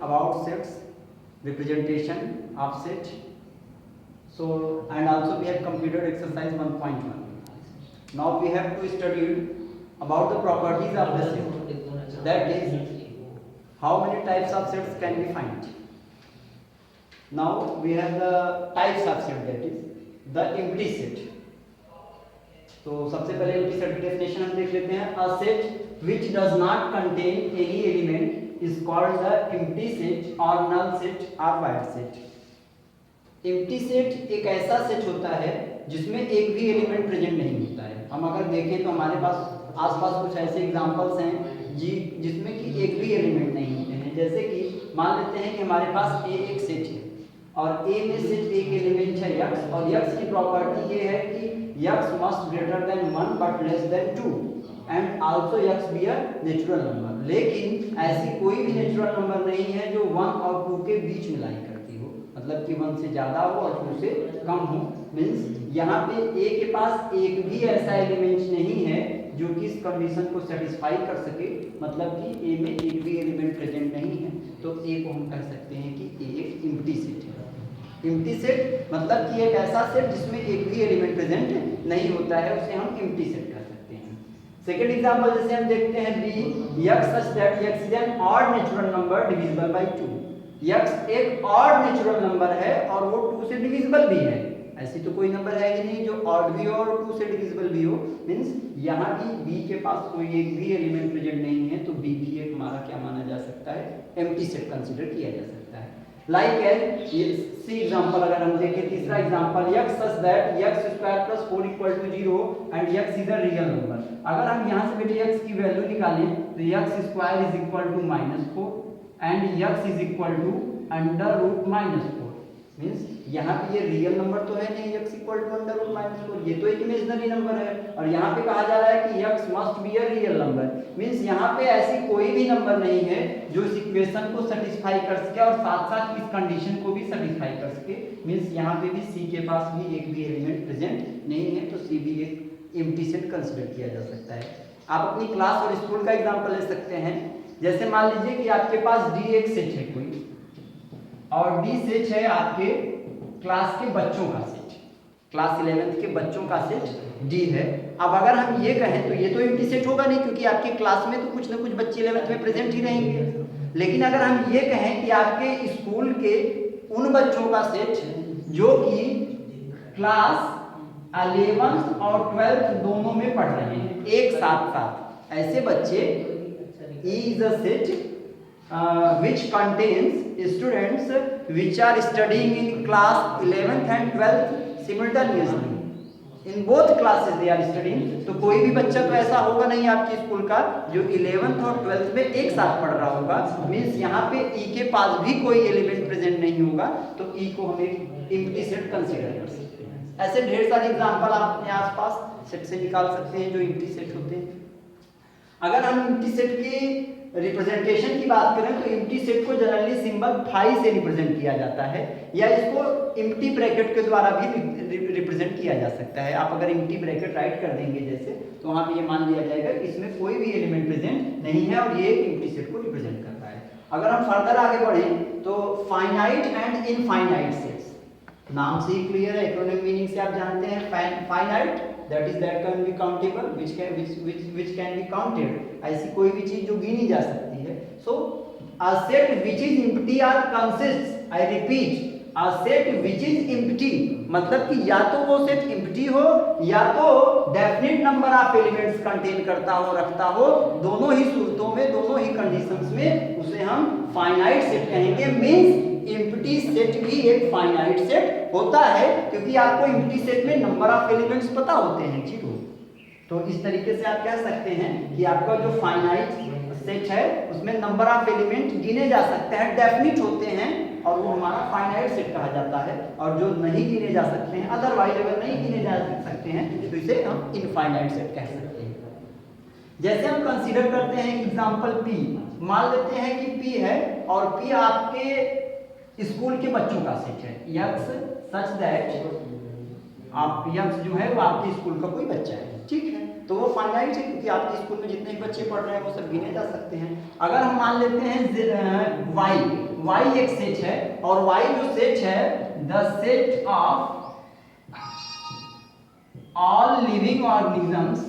about sets, representation of set. So, and also we have completed exercise 1.1. Now we have to study about the properties of the set. That is, how many types of sets can we find? Now we have the types of set, that is the empty set. तो सबसे पहले empty set की definition हम देख लेते हैं. A set which does not contain any element is called the empty set or null set or void set. Empty set एक ऐसा सेट होता है जिसमें एक भी एलिमेंट प्रेजेंट नहीं होता है. हम अगर देखें तो हमारे पास आसपास कुछ ऐसे एग्जांपल्स हैं जिसमें कि एक भी एलिमेंट नहीं होते हैं. जैसे कि मान लेते हैं कि हमारे पास ए एक सेट है और ए में सिर्फ एक एलिमेंट है यक्स, और यक्स की प्रॉपर्टी ये है कि x must greater than 1 but less than 2 and also x be a natural number. लेकिन ऐसी कोई भी नेचुरल नंबर नहीं है जो 1 और 2 के बीच में लाई करती हो, मतलब कि 1 से ज़्यादा हो और 2 से कम हो. मीन्स यहाँ पे ए के पास एक भी ऐसा एलिमेंट नहीं है जो कि इस कंडीशन को सेटिस्फाई कर सके, मतलब कि ए में एक भी एलिमेंट प्रेजेंट नहीं है. तो ए को हम कह सकते हैं कि ए एक एम्प्टी सेट है. एम्प्टी सेट मतलब कि एक ऐसा सेट जिसमें एक भी एलिमेंट प्रेजेंट नहीं होता है, उसे हम एम्प्टी सेट कह सकते हैं. सेकंड एग्जांपल जैसे हम देखते हैं B x such that x is an odd natural number divisible by 2. x एक odd natural नंबर है और वो 2 से डिविजिबल भी है. ऐसी तो कोई नंबर है ही नहीं जो ऑड भी हो और 2 से डिविजिबल भी हो. मींस यहाँ भी b के पास कोई एक भी एलिमेंट प्रेजेंट नहीं है, तो b भी एक हमारा क्या माना जा सकता है, एम्प्टी सेट कंसीडर किया जा सकता है. लाइक एज ये सी एग्जांपल अगर हम देखें, तीसरा example x such that x square plus 4 equal to 0 and x is a real number. अगर हम यहाँ से बेटे x की वैल्यू निकालें तो x square is equal to -4 and x is equal to under root -4. Means यहाँ पे ये रियल नंबर तो है नहीं, x equal to under root -4, ये तो एक इमेजिनरी नंबर है. और यहाँ पे कहा जा रहा है कि x must be a real number. Means यहाँ पे ऐसी कोई भी नंबर नहीं है जो इस इक्वेशन को सेटिस्फाई कर सके और साथ साथ इस कंडीशन को भी सेटिस्फाई कर सके. मींस यहाँ पे भी c के पास भी एक भी एलिमेंट प्रेजेंट नहीं है, तो c भी एक एम्प्टी सेट कंसीडर किया जा सकता है. आप अपनी क्लास और स्कूल का एग्जाम्पल ले सकते हैं. जैसे मान लीजिए कि आपके पास d एक सेट है कोई, और d सेट है आपके क्लास के बच्चों का सेट, क्लास 11th के बच्चों का सेट d है. अब अगर हम ये कहें तो ये तो एम्प्टी सेट होगा नहीं, क्योंकि आपके क्लास में तो कुछ ना कुछ बच्चे 11th में प्रेजेंट ही रहेंगे. लेकिन अगर हम ये कहें कि आपके स्कूल के उन बच्चों का सेट जो कि क्लास 11th और 12th दोनों में पढ़ रहे हैं एक साथ साथ, ऐसे बच्चे is a set which contains students which are studying in class 11th and 12th simultaneously. In both classes they are studying. तो कोई भी बच्चा तो ऐसा होगा नहीं आपके स्कूल का जो 11th और 12th में एक साथ पढ़ रहा होगा. मीन्स यहाँ पे e के पास भी कोई एलिमेंट प्रेजेंट नहीं होगा, तो e को हम एक एम्प्टी सेट कंसीडर कर सकते हैं. ऐसे ढेर सारे एग्जांपल आप अपने आसपास सेट से निकाल सकते हैं जो एम्प्टी सेट होते हैं. अगर हम एम्प्टी सेट की रिप्रेजेंटेशन की बात करें तो एम्प्टी सेट को जनरली सिंबल फाई से रिप्रेजेंट किया जाता है, या इसको एम्प्टी ब्रैकेट के द्वारा भी रिप्रेजेंट किया जा सकता है. आप अगर एम्प्टी ब्रैकेट राइट कर देंगे जैसे, तो वहाँ पे ये मान लिया जाएगा कि इसमें कोई भी एलिमेंट प्रेजेंट नहीं है और ये एम्प्टी सेट को रिप्रेजेंट करता है. अगर हम फर्दर आगे बढ़ें तो फाइनाइट एंड इनफाइनाइट सेट्स, नाम से ही क्लियर है, एक्रोनिम मीनिंग से आप जानते हैं. Finite that is that can be countable, which can be counted. ऐसी कोई भी चीज जो गिनी जा सकती है. So a set which is empty or consists, I repeat, a set which is empty मतलब कि या तो वो सेट empty हो या तो definite number of elements contain करता हो, रखता हो. दोनों ही सूरतों में, दोनों ही कंडीशंस में उसे हम फाइनाइट सेट कहेंगे. मींस एम्प्टी सेट भी एक फाइनाइट सेट होता है, क्योंकि आपको एम्प्टी सेट में नंबर ऑफ एलिमेंट्स पता होते हैं 0. तो इस तरीके से आप कह सकते हैं कि आपका जो फाइनाइट सेट है उसमें नंबर ऑफ एलिमेंट गिने जा सकते हैं, डेफिनिट होते हैं, और वो हमारा फाइनाइट सेट कहा जाता है. और जो नहीं गिने जा सकते हैं, अदरवाइज अगर नहीं गिने जा सकते हैं, तो इसे हम इनफाइनाइट सेट कह सकते हैं. जैसे हम कंसीडर करते हैं एग्जांपल p, मान लेते हैं कि p है और p आपके स्कूल के बच्चों का सेट है. x सच दैट आप x जो है वो आपके स्कूल का कोई बच्चा है, ठीक है. तो वो फाइनाइट है, क्योंकि आपके स्कूल में जितने भी बच्चे पढ़ रहे हैं वो सब गिने जा सकते हैं। अगर हम मान लेते हैं y एक सेट है, और y जो सेट है the set of all living organisms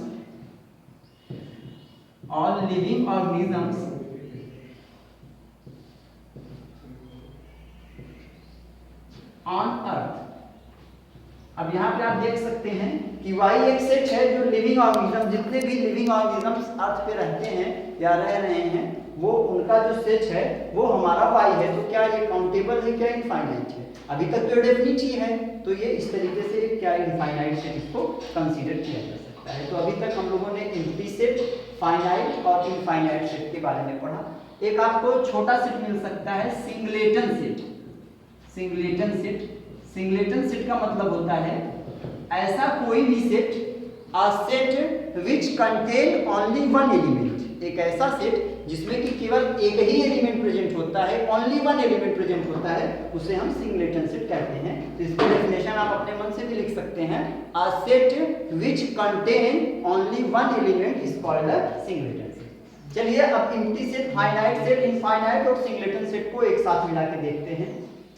on earth। अब यहाँ पे आप देख सकते हैं कि y एक सेट है जो लिविंग ऑर्गेनिज्म, जितने भी लिविंग ऑर्गेनिजम्स अर्थ पे रहते हैं या रह रहे हैं, वो उनका जो सेट है वो हमारा y है। तो क्या ये काउंटेबल है, क्या इनफाइनाइट है? अभी तक तो डेफिनिट ही है, तो ये इस तरीके से क्या इनफाइनाइट सेट इसको कंसीडर किया जा सकता है। तो अभी तक हम लोगों ने एम्प्टी सेट, फाइनाइट और इनफाइनाइट सेट के बारे में पढ़ा। एक आपको छोटा सेट मिल सकता है सिंगलेटन सेट। सिंगलेटन सेट का मतलब होता है ऐसा कोई भी set, a set which contain only one element, एक ऐसा सेट जिसमें कि केवल एक ही एलिमेंट प्रेजेंट होता है, ओनली वन एलिमेंट प्रेजेंट होता है, उसे हम सिंगलेटन सेट कहते हैं। तो इसकी डेफिनेशन आप अपने मन से भी लिख सकते हैं, a set which contain only one element is called a singleton set. चलिए अब empty set, finite set, infinite और सिंगलेटन सेट को एक साथ मिला के देखते हैं।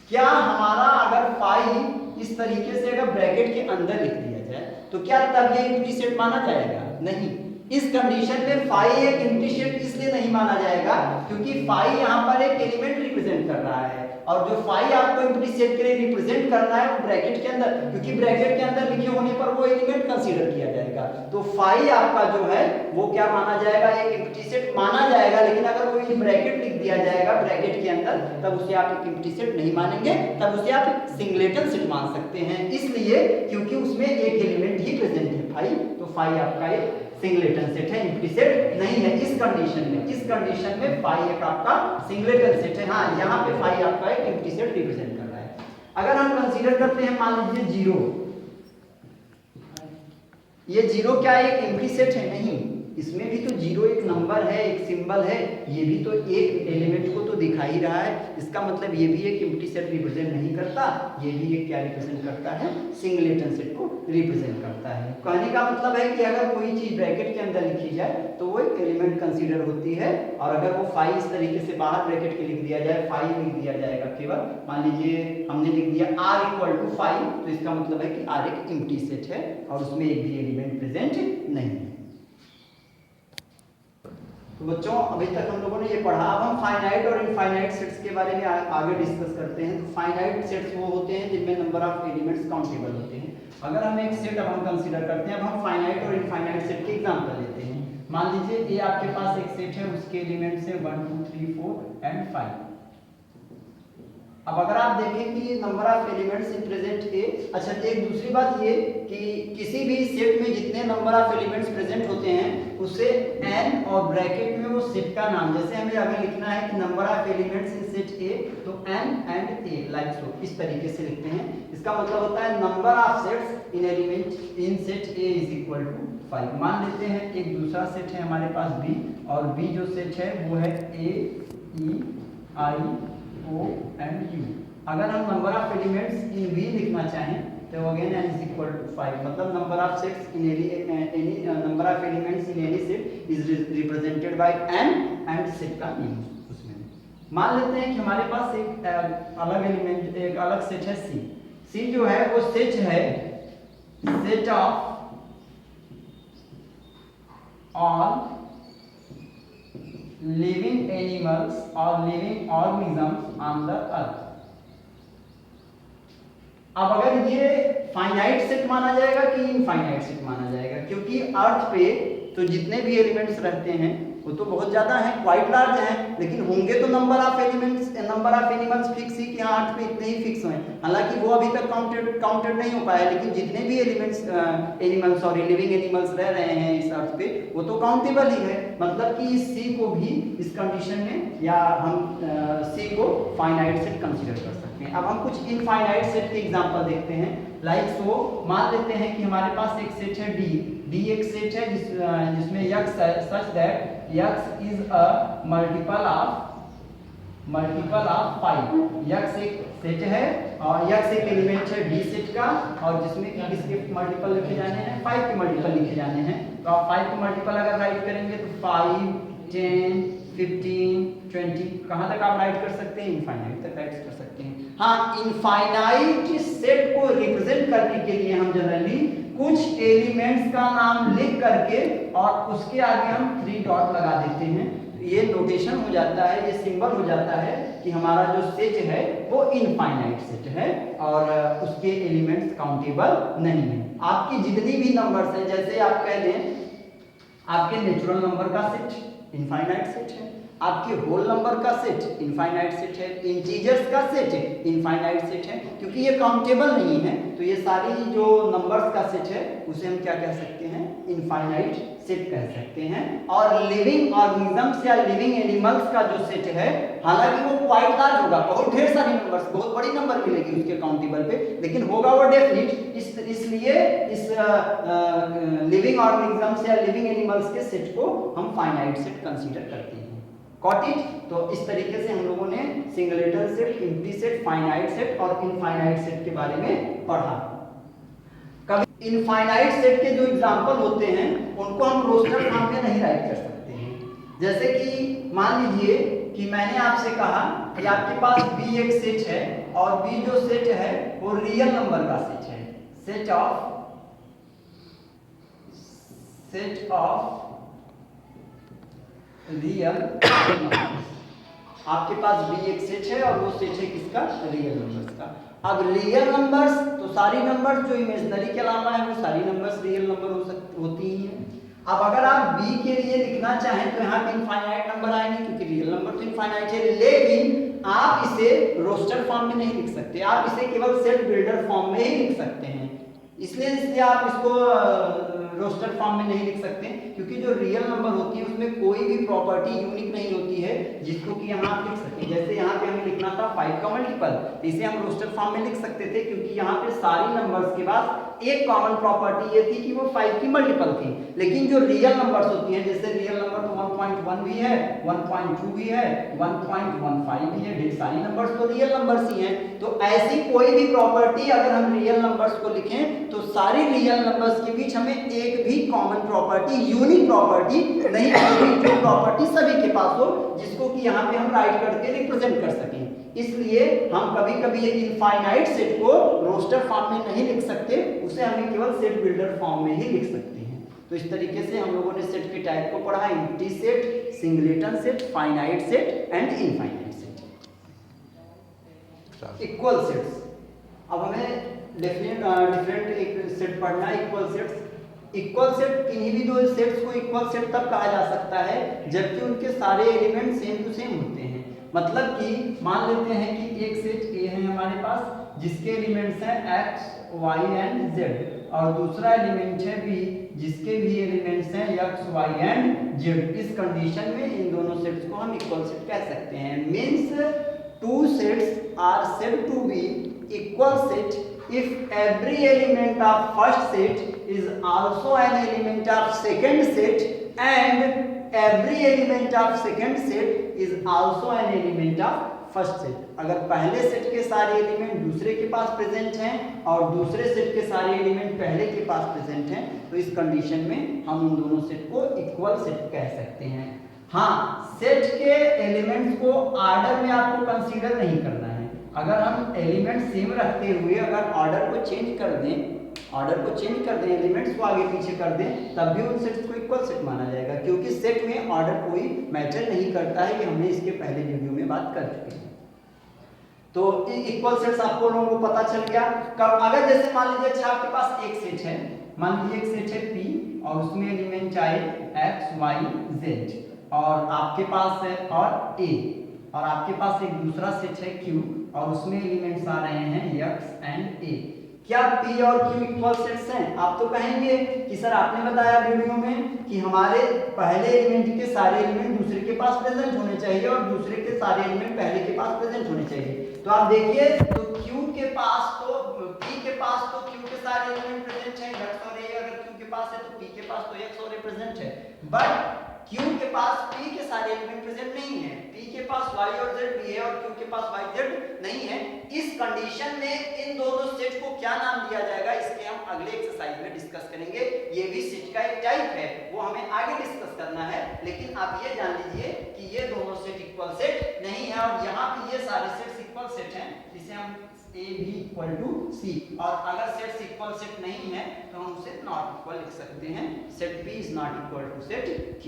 क्या हमारा अगर फाई इस तरीके से अगर ब्रैकेट के अंदर लिख दिया जाए तो क्या तब ये एम्प्टी सेट माना जाएगा? नहीं। इस कंडीशन में फाई एक एम्प्टी सेट इसलिए नहीं माना जाएगा क्योंकि फाई यहाँ पर एक एलिमेंट रिप्रेजेंट कर रहा है, और जो फाई आपको एम्प्टी सेट के लिए रिप्रेजेंट करना है वो ब्रैकेट के अंदर, क्योंकि ब्रैकेट के अंदर लिखे होने पर वो एलिमेंट कंसीडर किया जाएगा। तो फाई आपका जो है वो क्या माना जाएगा? एक एम्प्टी सेट माना जाएगा। लेकिन अगर कोई ब्रैकेट लिख दिया जाएगा ब्रैकेट के अंदर, तब उसे आप एक एम्प्टी सेट नहीं मानेंगे, तब उसे आप एक सिंगलेटन सेट मान सकते हैं, इसलिए क्योंकि उसमें एक एलिमेंट ही प्रेजेंट है फाई। तो फाई आपका एक सिंगलेटन सेट है, एम्प्टी सेट नहीं है इस कंडीशन में फाई एक आपका सिंगलेटन सेट है। हाँ, यहाँ पे फाई आपका एक एम्प्टी सेट रिप्रेजेंट कर रहा है। अगर हम कंसीडर करते हैं मान लीजिए जीरो, ये जीरो क्या एक एम्प्टी सेट है? नहीं, इसमें भी तो जीरो एक नंबर है, एक सिंबल है, ये भी तो एक एलिमेंट को तो दिखा ही रहा है। इसका मतलब ये भी एक एम्प्टी सेट रिप्रेजेंट नहीं करता, ये भी एक क्या रिप्रेजेंट करता है? सिंगलेटन सेट को रिप्रेजेंट करता है। कहने का मतलब है कि अगर कोई चीज ब्रैकेट के अंदर लिखी जाए तो वो एक एलिमेंट कंसीडर होती है, और अगर वो फाई इस तरीके से बाहर ब्रैकेट के लिख दिया जाए, फाई लिख दिया जाएगा केवल, मान लीजिए हमने लिख दिया r इक्वल टू फाई, तो इसका मतलब है कि r एक एम्प्टी सेट है और उसमें एक भी एलिमेंट प्रेजेंट नहीं है। तो बच्चों अभी तक हम लोगों ने ये पढ़ा। अब हम फाइनाइट और इनफाइनाइट सेट्स के बारे में आगे डिस्कस करते हैं। तो फाइनाइट सेट्स वो होते हैं जिनमें नंबर ऑफ एलिमेंट्स काउंटेबल होते हैं। अगर हम एक सेट अब हम कंसीडर करते हैं, अब हम फाइनाइट और इनफाइनाइट सेट के एग्जांपल लेते हैं। मान लीजिए ये आपके पास एक सेट है, उसके एलिमेंट्स है 1 2 3 4 एंड 5। अब अगर आप देखें कि ये number of elements in present है। अच्छा, एक दूसरी बात ये कि किसी भी सेट में जितने नंबर ऑफ एलिमेंट्स प्रेजेंट होते हैं उसे n और ब्रैकेट में वो सेट का नाम, जैसे हमें अगर लिखना है कि number of elements in set A, तो n and a like so, इस तरीके से लिखते हैं। इसका मतलब होता है number of sets in element in set A is equal to 5। मान लेते हैं एक दूसरा सेट है हमारे पास B, और B जो सेट है वो है A E I O and U। अगर हम number of elements in V लिखना चाहें तो again n is equal to 5, मतलब number of sets in any number of elements in any set is represented by n and set का name उसमें। मान लेते हैं कि हमारे पास एक अलग एलिमेंट, एक अलग सेट है C। C जो है वो सेट है set of all living animals or living organisms on the earth। अब अगर ये फाइनाइट सेट माना जाएगा कि इनफाइनाइट सेट माना जाएगा, क्योंकि अर्थ पे तो जितने भी एलिमेंट्स रहते हैं वो तो बहुत ज्यादा हैं, क्वाइट लार्ज हैं, लेकिन होंगे तो नंबर ऑफ एनिमल्स फिक्स ही कि हाँ अर्थ पे इतने ही फिक्स हैं। हालांकि वो अभी तक काउंटेड नहीं हो पाया, लेकिन जितने भी एनिमल्स और लिविंग एनिमल्स रह रहे हैं इस अर्थ पे वो तो काउंटेबल ही है। मतलब कि इस सी को भी इस कंडीशन में, या हम सी को फाइनाइट सेट कंसीडर कर सकते हैं। अब हम कुछ इनफाइनाइट सेट के एग्जांपल देखते हैं। लाइक सो, मान लेते हैं कि हमारे पास एक सेट है D एक सेट है जिसमें x such that x is a multiple of 5। x एक सेट है और x एक एलिमेंट है D सेट का, और जिसमें कि किसके मल्टीपल लिखे जाने हैं? 5 के मल्टीपल लिखे जाने हैं। तो आप 5 को मल्टीपल अगर राइट करेंगे तो 5, 10, 15, 20 कहाँ तक आप राइट कर सकते हैं? इनफाइनाइट तक राइट कर सकते हैं। हाँ, इनफाइनाइट सेट को रिप्रेजेंट करने के लिए हम जनरली कुछ एलिमेंट्स का नाम लिख करके और उसके आगे हम 3 डॉट लगा देते हैं। ये नोटेशन हो जाता है, ये सिंबल हो जाता है कि हमारा जो सेट है वो इनफाइनाइट सेट है और उसके एलिमेंट्स काउंटेबल नहीं है। आपकी जितनी भी नंबर्स हैं, जैसे आप कह दें आपके नेचुरल नंबर का सेट इनफाइनाइट सेट है, आपके होल नंबर का सेट इनफाइनाइट सेट है, इंटीजर्स का सेट इनफाइनाइट सेट है, क्योंकि ये काउंटेबल नहीं है तो ये सारी जो नंबर्स का सेट है उसे हम क्या कह सकते हैं? इनफाइनाइट सेट कह सकते हैं। और लिविंग ऑर्गेनिजम्स या लिविंग एनिमल्स का जो सेट है, हालांकि वो क्वाइट लार्ज होगा, बहुत ढेर सारी नंबर्स, बहुत बड़ी नंबर मिलेगी उसके काउंटेबल पे, लेकिन होगा वो डेफिनिट। इसलिए इस लिविंग ऑर्गेनिजम्स या लिविंग एनिमल्स के सेट को हम फाइनाइट सेट कंसीडर करते हैं। Got it? तो इस तरीके से हम लोगों ने singleton set, empty set, finite set और इनफाइनाइट सेट के बारे में पढ़ा। कभी इनफाइनाइट सेट के जो एग्जांपल होते हैं उनको हम रोस्टर फॉर्म में नहीं राइट कर सकते हैं। जैसे कि मान लीजिए कि मैंने आपसे कहा कि आपके पास B एक सेट है और B जो सेट है वो रियल नंबर का सेट है, सेट ऑफ रियल नंबर्स। आपके पास B एक सेट है और वो सेट है किसका? रियल नंबर्स का। अब रियल नंबर्स तो सारी नंबर्स जो इमेजिनरी के अलावा है वो सारी नंबर्स रियल नंबर होती ही हैं। अब अगर आप B के लिए लिखना चाहें तो यहाँ पे इनफाइनाइट नंबर आएंगे क्योंकि रियल नंबर तो इनफाइनाइट है, लेकिन आप इसे रोस्टर फॉर्म में नहीं लिख सकते, आप इसे केवल सेट बिल्डर फॉर्म में ही लिख सकते हैं। इसलिए आप इसको रोस्टर फॉर्म में नहीं लिख सकते क्योंकि जो रियल नंबर होती है उसमें कोई भी प्रॉपर्टी यूनिक नहीं होती है जिसको कि यहाँ आप लिख सकते हैं। जैसे यहाँ पे हमें लिखना था 5 का मल्टीपल, तो इसे हम रोस्टर फॉर्म में लिख सकते थे क्योंकि यहाँ पे सारी नंबर्स के पास एक कॉमन प्रॉपर्टी ये थी कि वो 5 की मल्टीपल थी। लेकिन जो रियल नंबर्स होती हैं, जैसे रियल नंबर तो 1.1 भी है, 1.2 भी है, 1.15 भी है, ढेर सारी नंबर्स तो रियल नंबर्स ही हैं। तो ऐसी कोई भी प्रॉपर्टी अगर हम रियल नंबर्स को लिखें तो सारी रियल नंबर्स के बीच हमें एक भी कॉमन प्रॉपर्टी, यूनिक प्रॉपर्टी नहीं मिलेगी जो प्रॉपर्टी सभी के पास हो, जिसको कि यहाँ पे हम राइट करके रिप्रेजेंट कर सकें। इसलिए हम कभी कभी एक इनफाइनाइट सेट को रोस्टर फॉर्म में नहीं लिख सकते, उसे हमें केवल सेट बिल्डर फॉर्म में ही लिख सकते हैं। तो इस तरीके से हम लोगों ने सेट के टाइप को पढ़ा, empty set, singleton set, finite set and infinite set, equal sets. अब हमें डिफरेंट एक सेट पढ़ना है, इक्वल सेट्स। इक्वल सेट किन्हीं भी दो सेट्स को इक्वल सेट तब कहा जा सकता है जबकि उनके सारे एलिमेंट सेम टू सेम होते हैं। मतलब कि मान लेते हैं कि एक सेट A है हमारे पास जिसके एलिमेंट्स हैं x, y एंड z, और दूसरा एलिमेंट है B जिसके भी एलिमेंट्स हैं x, y एंड z। इस कंडीशन में इन दोनों सेट्स को हम इक्वल सेट कह सकते हैं। Means two sets are said to be equal set if every element of first set is also an element of second set and every element of second set is also an element of first set. अगर पहले set के सारे element दूसरे के पास present हैं और दूसरे set के सारे एलिमेंट पहले के पास प्रेजेंट हैं तो इस कंडीशन में हम इन दोनों सेट को इक्वल सेट कह सकते हैं। हाँ, सेट के एलिमेंट्स को ऑर्डर में आपको कंसीडर नहीं करना है। अगर हम एलिमेंट सेम रखते हुए अगर ऑर्डर को चेंज कर दें, एलिमेंट्स को आगे पीछे कर दें, तब भी उन सेट्स को इक्वल सेट माना जाएगा क्योंकि सेट में ऑर्डर कोई मैटर नहीं करता है। कि हमने इसके पहले वीडियो में बात कर चुके हैं। तो इक्वल सेट्स आपको लोगों को पता चल गया। अगर जैसे मान लीजिए अच्छा आपके पास एक सेट है, मान लीजिए एक सेट है P और उसमें एलिमेंट आए x, y, z और आपके पास है और A, और आपके पास एक दूसरा सेट है Q और उसमें एलिमेंट्स आ रहे हैं x एंड A। क्या P और Q इक्वल सेट्स हैं? आप तो कहेंगे कि सर आपने बताया वीडियो में कि हमारे पहले एलिमेंट के सारे एलिमेंट दूसरे के पास प्रेजेंट होने चाहिए और दूसरे के सारे एलिमेंट पहले के पास प्रेजेंट होने चाहिए। तो आप देखिए तो Q के पास तो P के पास तो Q के सारे एलिमेंट प्रेजेंट हैं, x और A अगर Q के पास है तो P के पास तो x और A प्रेजेंट है। बट Q के पास P के सारे एलिमेंट प्रेजेंट नहीं है, P के पास Y और Z भी है और Q के पास Y Z नहीं है। इस कंडीशन में इन दोनों सेट को क्या नाम दिया जाएगा, इसके हम अगले एक्सरसाइज में डिस्कस करेंगे। ये भी सेट का एक टाइप है, वो हमें आगे डिस्कस करना है, लेकिन आप ये जान लीजिए कि ये दोनों सेट इक्वल सेट नहीं है और यहाँ पे ये सारे सेट्स इक्वल सेट हैं, जिसे हम A B equal to C, और अगर सेट्स इक्वल सेट नहीं है तो हम उसे नॉट इक्वल लिख सकते हैं। Set B is not equal to set Q।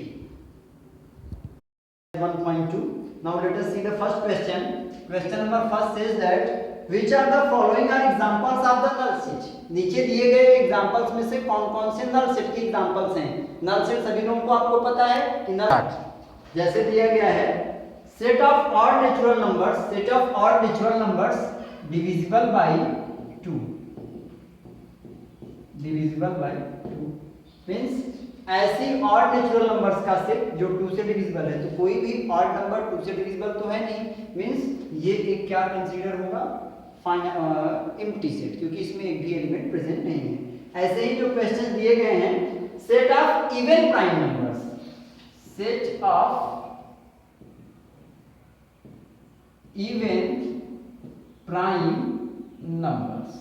1.2 Now let us see the first question. Question number first says that which are the following are examples of the null set. नीचे दिए गए examples में से कौन कौन से null set के examples हैं। नल सेट सभी लोगों को आपको पता है कि नल जैसे दिया गया है set of odd natural numbers, set of odd natural numbers divisible by 2, divisible by 2 means ऐसी ऑड नेचुरल नंबर्स का सेट जो 2 से डिविजिबल है। तो कोई भी ऑड नंबर 2 से डिविजिबल तो है नहीं, मींस ये एक क्या कंसीडर होगा, एम्प्टी सेट, क्योंकि इसमें एक भी एलिमेंट प्रेजेंट नहीं है। ऐसे ही जो क्वेश्चन दिए गए हैं set of even prime numbers, set of even prime numbers.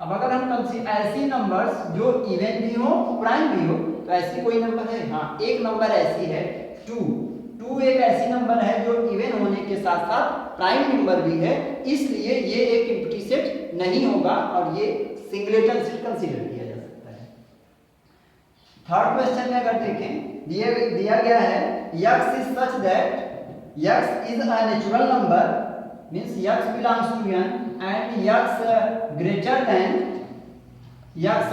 अब अगर हम ऐसी नंबर्स जो इवन भी हो प्राइम भी हो, तो ऐसी कोई नंबर है, हाँ एक नंबर ऐसी है 2 एक ऐसी नंबर है जो इवन होने के साथ साथ प्राइम नंबर भी है, इसलिए ये एक एम्प्टी सेट नहीं होगा और ये सिंगलेटन सेट कंसीडर किया जा सकता है। थर्ड क्वेश्चन में अगर देखें दिया गया है x is such that x is a natural number means x belongs to n and x greater than x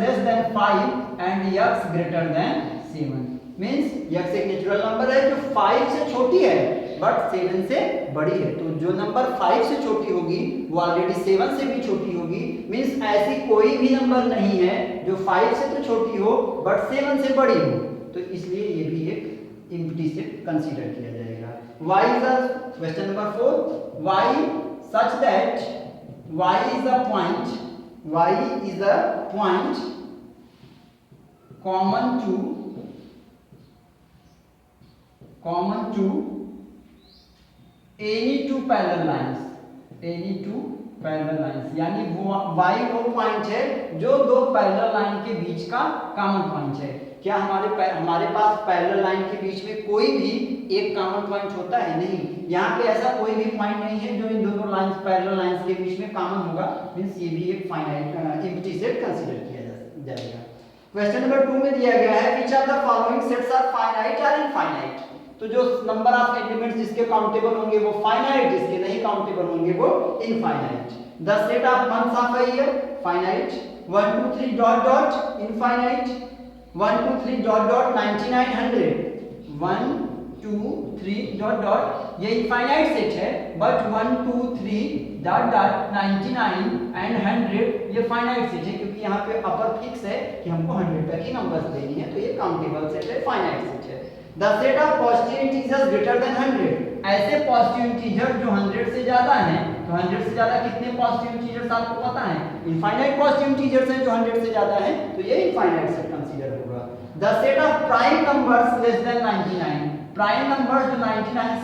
less than 5 and x greater than 7 means x एक नेचुरल नंबर है जो 5 से छोटी है बट 7 से बड़ी है। तो जो नंबर 5 से छोटी होगी वो ऑलरेडी 7 से भी छोटी होगी, मींस ऐसी कोई भी नंबर नहीं है जो 5 से तो छोटी हो बट 7 से बड़ी हो, तो इसलिए ये भी एक एम्प्टी सेट कंसीडर किया जाएगा। y is a question number 4 y such that y is a point common to any two parallel lines, यानी वो y वो पॉइंट है जो दो पैरेलल लाइन के बीच का कॉमन पॉइंट है। क्या हमारे पास पैरेलल लाइन के बीच में कोई भी एक कॉमन पॉइंट होता है? नहीं, यहाँ पे ऐसा कोई भी पॉइंट नहीं है जो इन दोनों लाइंस पैरेलल लाइंस के बीच में कॉमन होगा, मींस ये भी एक फाइनाइट एम्प्टी सेट कंसीडर किया जाएगा। क्वेश्चन नंबर 2 में दिया गया है which of the following sets are finite और इनफाइनाइट। तो जो नंबर ऑफ एलिमेंट्स जिसके काउंटेबल होंगे वो फाइनाइट, जिसके नहीं काउंटेबल होंगे वो infinite. The set of months of a year finite, 1 2 3 dot dot infinite, 1 2 3 dot dot 9900, 1 2 3 dot dot ये इनफाइनाइट सेट है, बट 1 2 3 डॉट डॉट 99 एंड 100 ये फाइनाइट सेट है, क्योंकि यहाँ पे अपर फिक्स है कि हमको 100 तक ही नंबर्स देनी है, तो ये काउंटेबल सेट है, फाइनाइट सेट है। The set of positive integers greater than 100, ऐसे पॉजिटिव इंटीजर जो 100 से ज्यादा हैं, तो 100 से ज्यादा कितने पॉजिटिव इंटीजर्स आपको पता है? इनफाइनाइट पॉजिटिव इंटीजर्स हैं जो 100 से ज्यादा हैं, तो ये इनफाइनाइट सेट कंसीडर होगा। The set of prime numbers less than 99, prime numbers जो 99 से